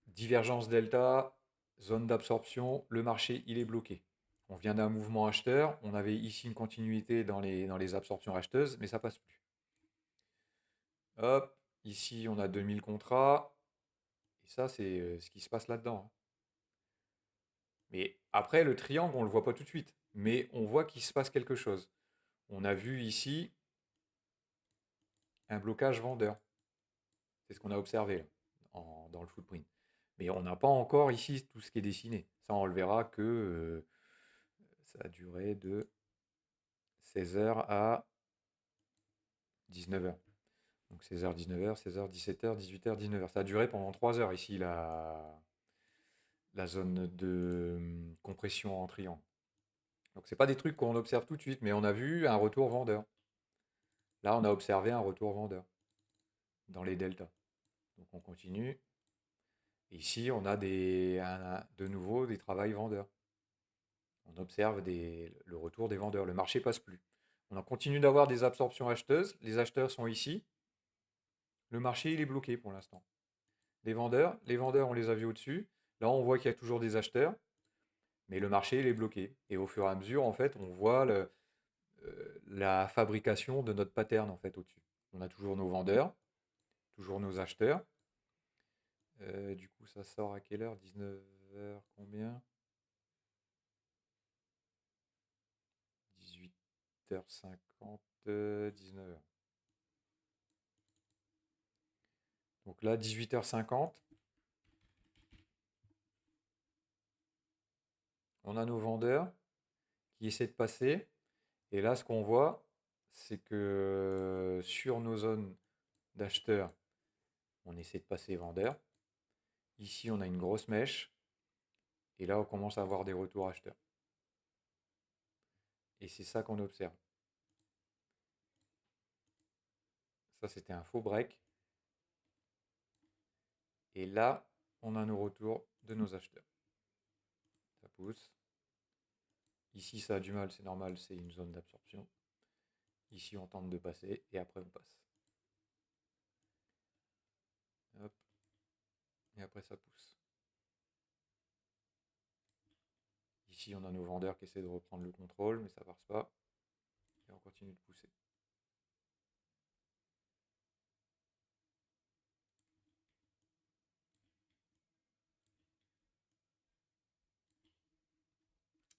divergence delta, zone d'absorption, le marché, il est bloqué. On vient d'un mouvement acheteur. On avait ici une continuité dans les absorptions acheteuses, mais ça passe plus. Hop, ici, on a 2000 contrats. Et ça, c'est ce qui se passe là-dedans. Hein. Mais après, le triangle, on ne le voit pas tout de suite. Mais on voit qu'il se passe quelque chose. On a vu ici un blocage vendeur. C'est ce qu'on a observé là, dans le footprint. Mais on n'a pas encore ici tout ce qui est dessiné. Ça, on le verra que ça a duré de 16h à 19h. Donc 16h, 19h, 16h, 17h, 18h, 19h. Ça a duré pendant 3 heures ici la zone de compression en triangle. Donc c'est pas des trucs qu'on observe tout de suite, mais on a vu un retour vendeur. Là, on a observé un retour vendeur dans les deltas. Donc on continue. Et ici, on a de nouveau des travails vendeurs. On observe le retour des vendeurs. Le marché passe plus. On continue d'avoir des absorptions acheteuses. Les acheteurs sont ici. Le marché, il est bloqué pour l'instant. Les vendeurs, on les a vus au-dessus. Là, on voit qu'il y a toujours des acheteurs, mais le marché, il est bloqué. Et au fur et à mesure, en fait, on voit la fabrication de notre pattern, en fait, au-dessus. On a toujours nos vendeurs, toujours nos acheteurs. Du coup, ça sort à quelle heure? 19h combien? 18h50, 19h. Donc là, 18h50, on a nos vendeurs qui essaient de passer. Et là, ce qu'on voit, c'est que sur nos zones d'acheteurs, on essaie de passer vendeurs. Ici, on a une grosse mèche. Et là, on commence à avoir des retours acheteurs. Et c'est ça qu'on observe. Ça, c'était un faux break. Et là, on a nos retours de nos acheteurs. Ça pousse. Ici, ça a du mal, c'est normal, c'est une zone d'absorption. Ici, on tente de passer et après, on passe. Hop. Et après, ça pousse. Ici, on a nos vendeurs qui essaient de reprendre le contrôle, mais ça ne passe pas. Et on continue de pousser.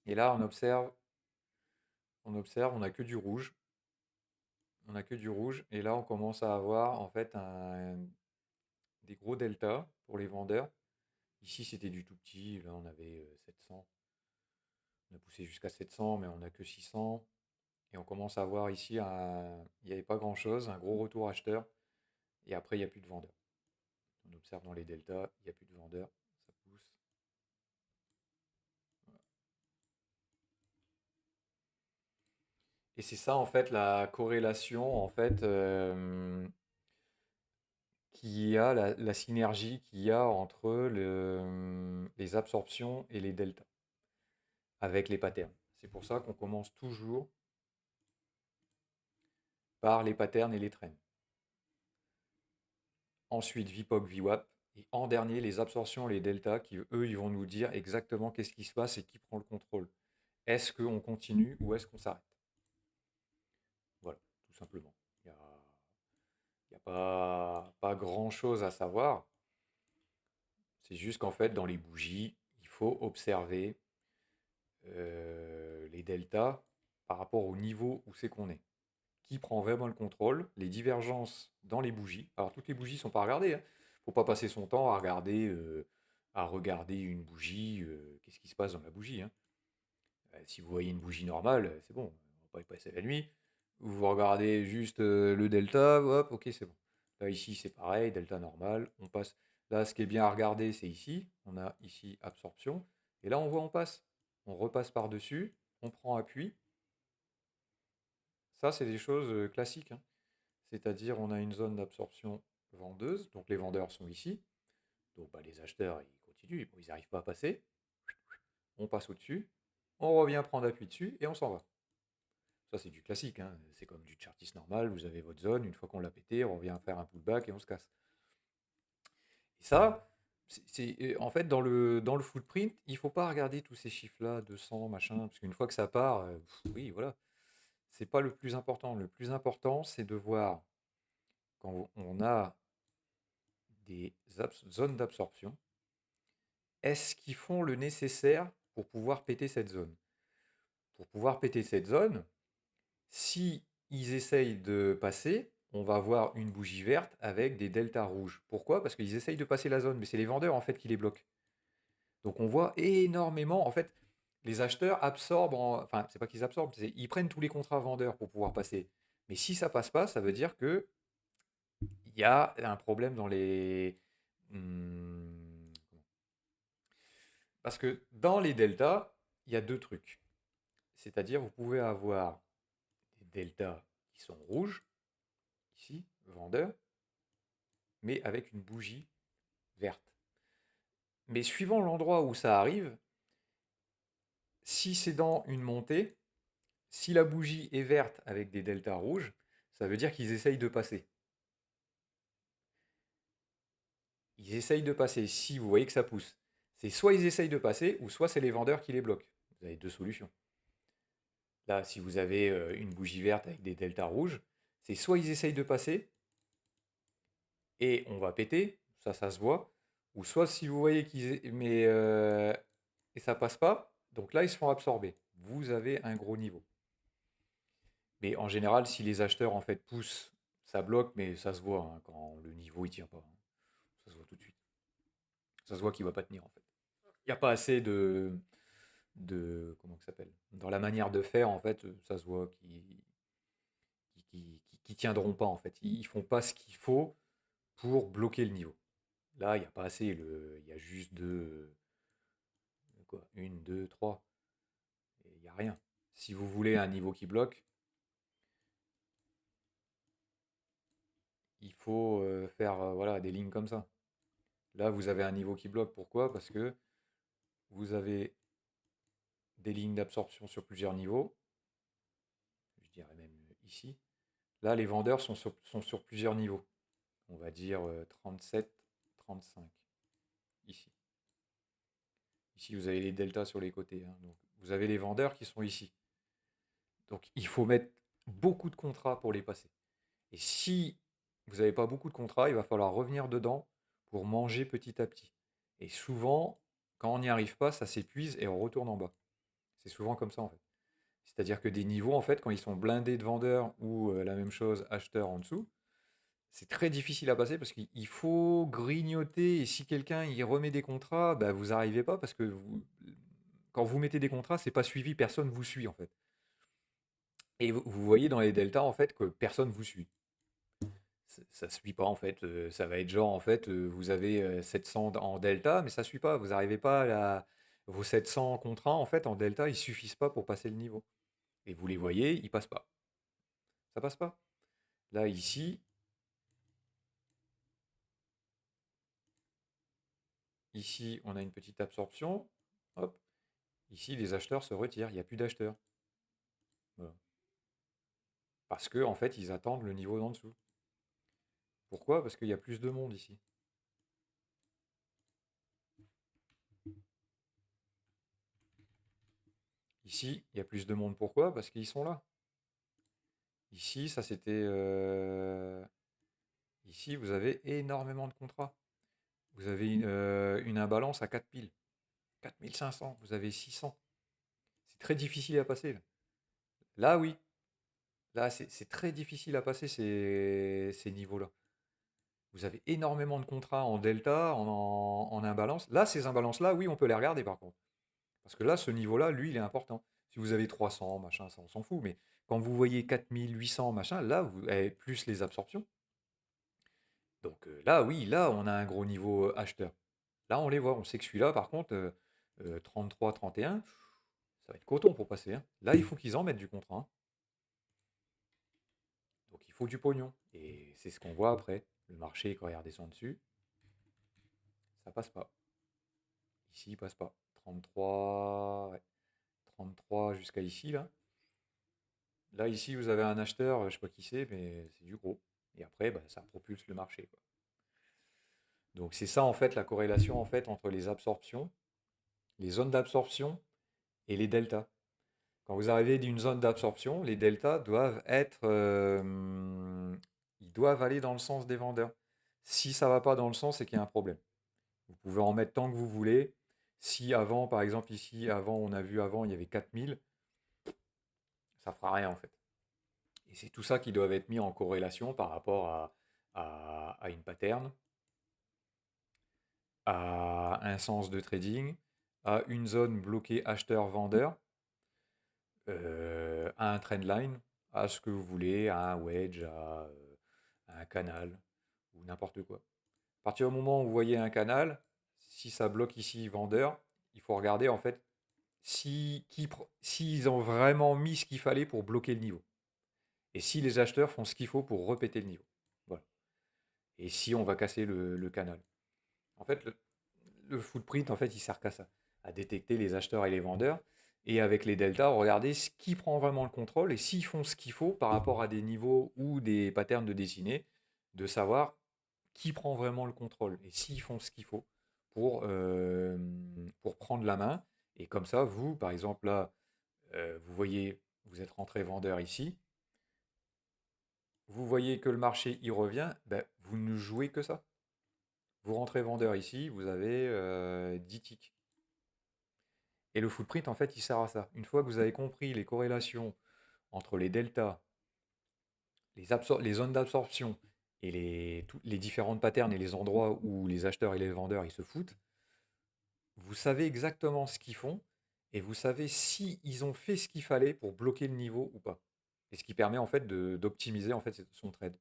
Et là, on n'a que du rouge. On n'a que du rouge. Et là, on commence à avoir en fait des gros deltas pour les vendeurs. Ici, c'était du tout petit. Là, on avait 700. On a poussé jusqu'à 700, mais on n'a que 600. Et on commence à voir ici, il n'y avait pas grand-chose, un gros retour acheteur. Et après, il n'y a plus de vendeurs. On observe dans les deltas, il n'y a plus de vendeurs. Ça pousse. Voilà. Et c'est ça, en fait, la corrélation, en fait, qu'il y a, la synergie qu'il y a entre les absorptions et les deltas avec les patterns. C'est pour ça qu'on commence toujours par les patterns et les trends. Ensuite, VPOC, VWAP. Et en dernier, les absorptions et les deltas qui, eux, ils vont nous dire exactement qu'est-ce qui se passe et qui prend le contrôle. Est-ce qu'on continue ou est-ce qu'on s'arrête? Voilà, tout simplement. Il n'y a pas grand-chose à savoir. C'est juste qu'en fait, dans les bougies, il faut observer les deltas par rapport au niveau où c'est qu'on est. Qui prend vraiment le contrôle, les divergences dans les bougies. Alors toutes les bougies ne sont pas regardées. Il ne faut pas passer son temps à regarder une bougie, qu'est-ce qui se passe dans la bougie. Hein. Si vous voyez une bougie normale, c'est bon, on ne va pas y passer la nuit. Vous regardez juste le delta, hop, ok, c'est bon. Là, ici, c'est pareil, delta normal, on passe. Là, ce qui est bien à regarder, c'est ici. On a ici absorption. Et là, on voit, on passe. On repasse par-dessus, on prend appui. Ça, c'est des choses classiques. Hein. C'est-à-dire, on a une zone d'absorption vendeuse. Donc, les vendeurs sont ici. Donc, bah, les acheteurs, ils continuent. Ils n'arrivent pas à passer. On passe au-dessus. On revient prendre appui dessus et on s'en va. Ça, c'est du classique. Hein. C'est comme du chartiste normal. Vous avez votre zone. Une fois qu'on l'a pété, on revient faire un pullback et on se casse. Et ça, en fait, dans le footprint, il ne faut pas regarder tous ces chiffres-là, 200, machin, parce qu'une fois que ça part, oui, voilà. C'est pas le plus important. Le plus important, c'est de voir quand on a des zones d'absorption, est-ce qu'ils font le nécessaire pour pouvoir péter cette zone? Pour pouvoir péter cette zone, si ils essayent de passer, on va avoir une bougie verte avec des deltas rouges. Pourquoi? Parce qu'ils essayent de passer la zone, mais c'est les vendeurs en fait qui les bloquent. Donc on voit énormément, en fait, les acheteurs absorbent, enfin c'est pas qu'ils absorbent, ils prennent tous les contrats vendeurs pour pouvoir passer. Mais si ça passe pas, ça veut dire que il y a un problème dans les... Hmm, parce que dans les deltas, il y a deux trucs. C'est-à-dire, vous pouvez avoir des deltas qui sont rouges, ici, vendeurs, mais avec une bougie verte. Mais suivant l'endroit où ça arrive, si c'est dans une montée, Si la bougie est verte avec des deltas rouges, ça veut dire qu'ils essayent de passer. Ils essayent de passer. Si vous voyez que ça pousse, c'est soit ils essayent de passer, ou soit c'est les vendeurs qui les bloquent. Vous avez deux solutions. Là, si vous avez une bougie verte avec des deltas rouges, c'est soit ils essayent de passer, et on va péter, ça se voit, ou soit si vous voyez et ça passe pas, donc là ils se font absorber. Vous avez un gros niveau. Mais en général, si les acheteurs en fait poussent, ça bloque, mais ça se voit hein, quand le niveau il tient pas, hein. Ça se voit tout de suite. Ça se voit qu'il va pas tenir en fait. Il n'y a pas assez comment ça s'appelle? Dans la manière de faire en fait, ça se voit qu'ils tiendront pas en fait. Ils font pas ce qu'il faut pour bloquer le niveau. Là, il n'y a pas assez. Il y a juste quoi, une, deux, trois. Il n'y a rien. Si vous voulez un niveau qui bloque, il faut faire voilà, des lignes comme ça. Là, vous avez un niveau qui bloque. Pourquoi? Parce que vous avez des lignes d'absorption sur plusieurs niveaux. Je dirais même ici. Là, les vendeurs sont sur plusieurs niveaux. On va dire 37, 35. Ici. Ici, vous avez les deltas sur les côtés, hein. Donc, vous avez les vendeurs qui sont ici. Donc, il faut mettre beaucoup de contrats pour les passer. Et si vous n'avez pas beaucoup de contrats, il va falloir revenir dedans pour manger petit à petit. Et souvent, quand on n'y arrive pas, ça s'épuise et on retourne en bas. C'est souvent comme ça en fait. C'est-à-dire que des niveaux, en fait, quand ils sont blindés de vendeurs ou la même chose, acheteurs en dessous, c'est très difficile à passer parce qu'il faut grignoter. Et si quelqu'un y remet des contrats, bah, vous n'arrivez pas parce que quand vous mettez des contrats, c'est pas suivi, personne vous suit en fait. Et vous voyez dans les deltas en fait que personne vous suit. Ça ne suit pas en fait. Ça va être genre en fait, vous avez 700 en delta, mais ça ne suit pas. Vous n'arrivez pas vos 700 contrats en fait en delta, ils suffisent pas pour passer le niveau. Et vous les voyez, ils passent pas. Ça passe pas. Là ici on a une petite absorption. Hop. Ici les acheteurs se retirent. Il n'y a plus d'acheteurs. Voilà. Parce que en fait ils attendent le niveau d'en dessous. Pourquoi? Parce qu'il y a plus de monde ici. Ici, il y a plus de monde. Pourquoi? Parce qu'ils sont là. Ici, ça c'était. Ici, vous avez énormément de contrats. Vous avez une imbalance à 4 piles. 4500, vous avez 600. C'est très difficile à passer. Là, oui. Là, c'est très difficile à passer ces niveaux-là. Vous avez énormément de contrats en delta, en imbalance. Là, ces imbalances-là, oui, on peut les regarder par contre. Parce que là, ce niveau-là, lui, il est important. Si vous avez 300, machin, ça, on s'en fout. Mais quand vous voyez 4800, machin, là, vous avez plus les absorptions. Donc là, oui, là, on a un gros niveau acheteur. Là, on les voit. On sait que celui-là, par contre, 33, 31, ça va être coton pour passer, hein. Là, il faut qu'ils en mettent du contrat, hein. Donc il faut du pognon. Et c'est ce qu'on voit après. Le marché, quand il redescend dessus, ça passe pas. Ici, il passe pas. 33, ouais. 33 jusqu'à ici, là. Là, ici, vous avez un acheteur, je sais pas qui c'est, mais c'est du gros. Et après, bah, ça propulse le marché, quoi. Donc c'est ça, en fait, la corrélation en fait, entre les absorptions, les zones d'absorption et les deltas. Quand vous arrivez d'une zone d'absorption, les deltas doivent ils doivent aller dans le sens des vendeurs. Si ça ne va pas dans le sens, c'est qu'il y a un problème. Vous pouvez en mettre tant que vous voulez. Si avant, par exemple ici, avant, on a vu avant, il y avait 4000, ça fera rien en fait. Et c'est tout ça qui doit être mis en corrélation par rapport à une pattern, à un sens de trading, à une zone bloquée acheteur-vendeur, à un trendline, à ce que vous voulez, à un wedge, à un canal, ou n'importe quoi. À partir du moment où vous voyez un canal, si ça bloque ici vendeur, il faut regarder en fait s'ils ont vraiment mis ce qu'il fallait pour bloquer le niveau. Et si les acheteurs font ce qu'il faut pour repéter le niveau. Voilà. Et si on va casser le canal. En fait, le footprint, en fait, il sert qu'à ça, à détecter les acheteurs et les vendeurs. Et avec les deltas, regardez ce qui prend vraiment le contrôle et s'ils font ce qu'il faut par rapport à des niveaux ou des patterns de dessinée, de savoir qui prend vraiment le contrôle et s'ils font ce qu'il faut pour prendre la main. Et comme ça, vous, par exemple, là, vous voyez, vous êtes rentré vendeur ici, vous voyez que le marché y revient, ben, vous ne jouez que ça. Vous rentrez vendeur ici, vous avez 10 ticks. Et le footprint, en fait, il sert à ça. Une fois que vous avez compris les corrélations entre les deltas, les zones d'absorption et les différentes patterns et les endroits où les acheteurs et les vendeurs ils se foutent, vous savez exactement ce qu'ils font et vous savez si ils ont fait ce qu'il fallait pour bloquer le niveau ou pas. Et ce qui permet en fait d'optimiser en fait son trade.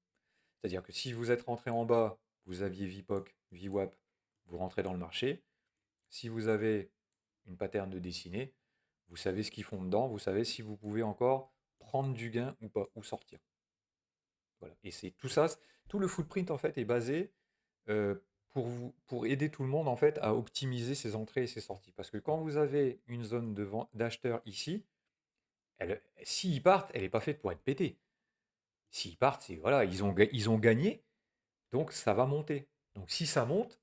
C'est-à-dire que si vous êtes rentré en bas, vous aviez VPOC, VWAP, vous rentrez dans le marché. Si vous avez une pattern de dessinée, vous savez ce qu'ils font dedans, vous savez si vous pouvez encore prendre du gain ou pas, ou sortir. Voilà. Et c'est tout ça, tout le footprint en fait est basé euh, pour aider tout le monde en fait à optimiser ses entrées et ses sorties. Parce que quand vous avez une zone d'acheteurs ici, s'ils partent, elle n'est pas faite pour être pétée. S'ils partent, c'est voilà, ils ont gagné, donc ça va monter. Donc si ça monte,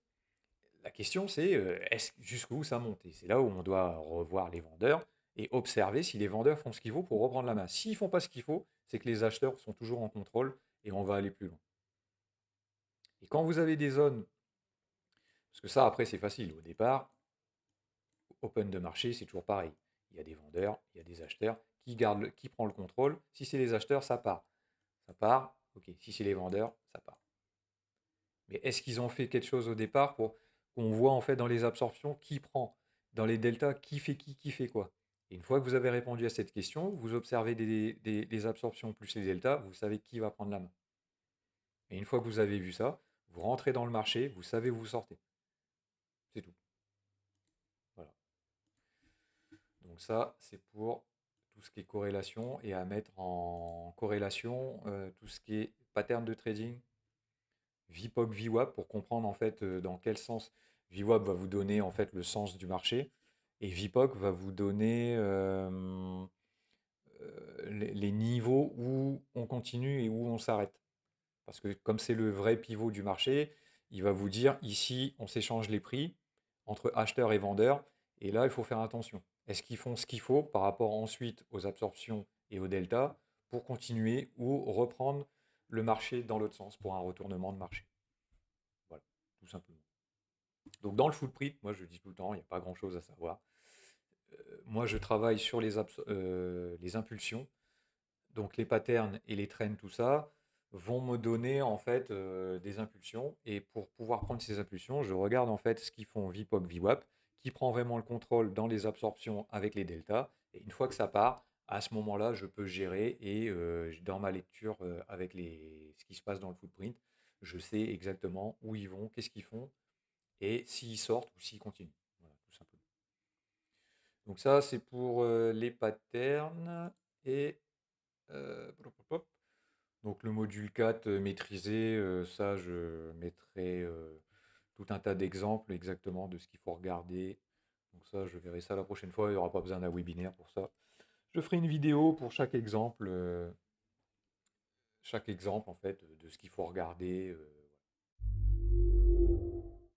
la question c'est jusqu'où ça monte. Et c'est là où on doit revoir les vendeurs et observer si les vendeurs font ce qu'il faut pour reprendre la main. S'ils font pas ce qu'il faut, c'est que les acheteurs sont toujours en contrôle et on va aller plus loin. Et quand vous avez des zones, parce que ça après c'est facile, au départ, open de marché c'est toujours pareil. Il y a des vendeurs, il y a des acheteurs, qui prend le contrôle. Si c'est les acheteurs, ça part. Ça part, ok. Si c'est les vendeurs, ça part. Mais est-ce qu'ils ont fait quelque chose au départ pour qu'on voit en fait dans les absorptions qui prend, dans les deltas, qui fait quoi? Et une fois que vous avez répondu à cette question, vous observez les absorptions plus les deltas, vous savez qui va prendre la main. Et une fois que vous avez vu ça, vous rentrez dans le marché, vous savez où vous sortez. C'est tout. Voilà. Donc ça, c'est pour tout ce qui est corrélation et à mettre en corrélation tout ce qui est pattern de trading, VPOC, VWAP pour comprendre en fait dans quel sens VWAP va vous donner en fait le sens du marché et VPOC va vous donner les niveaux où on continue et où on s'arrête. Parce que comme c'est le vrai pivot du marché, il va vous dire ici on s'échange les prix entre acheteurs et vendeurs et là il faut faire attention. Est-ce qu'ils font ce qu'il faut par rapport ensuite aux absorptions et aux deltas pour continuer ou reprendre le marché dans l'autre sens pour un retournement de marché. Voilà, tout simplement. Donc dans le footprint, moi je dis tout le temps, il n'y a pas grand-chose à savoir. Moi je travaille sur les impulsions, donc les patterns et les trends, tout ça, vont me donner en fait des impulsions. Et pour pouvoir prendre ces impulsions, je regarde en fait ce qu'ils font VPOC, VWAP, qui prend vraiment le contrôle dans les absorptions avec les deltas. Et une fois que ça part, à ce moment-là, je peux gérer et dans ma lecture avec ce qui se passe dans le footprint, je sais exactement où ils vont, qu'est-ce qu'ils font et s'ils sortent ou s'ils continuent. Voilà, tout simplement. Donc ça, c'est pour les patterns. Et donc le module 4 maîtrisé, ça, je mettrai tout un tas d'exemples exactement de ce qu'il faut regarder. Donc ça, je verrai ça la prochaine fois. Il n'y aura pas besoin d'un webinaire pour ça. Je ferai une vidéo pour chaque exemple en fait, de ce qu'il faut regarder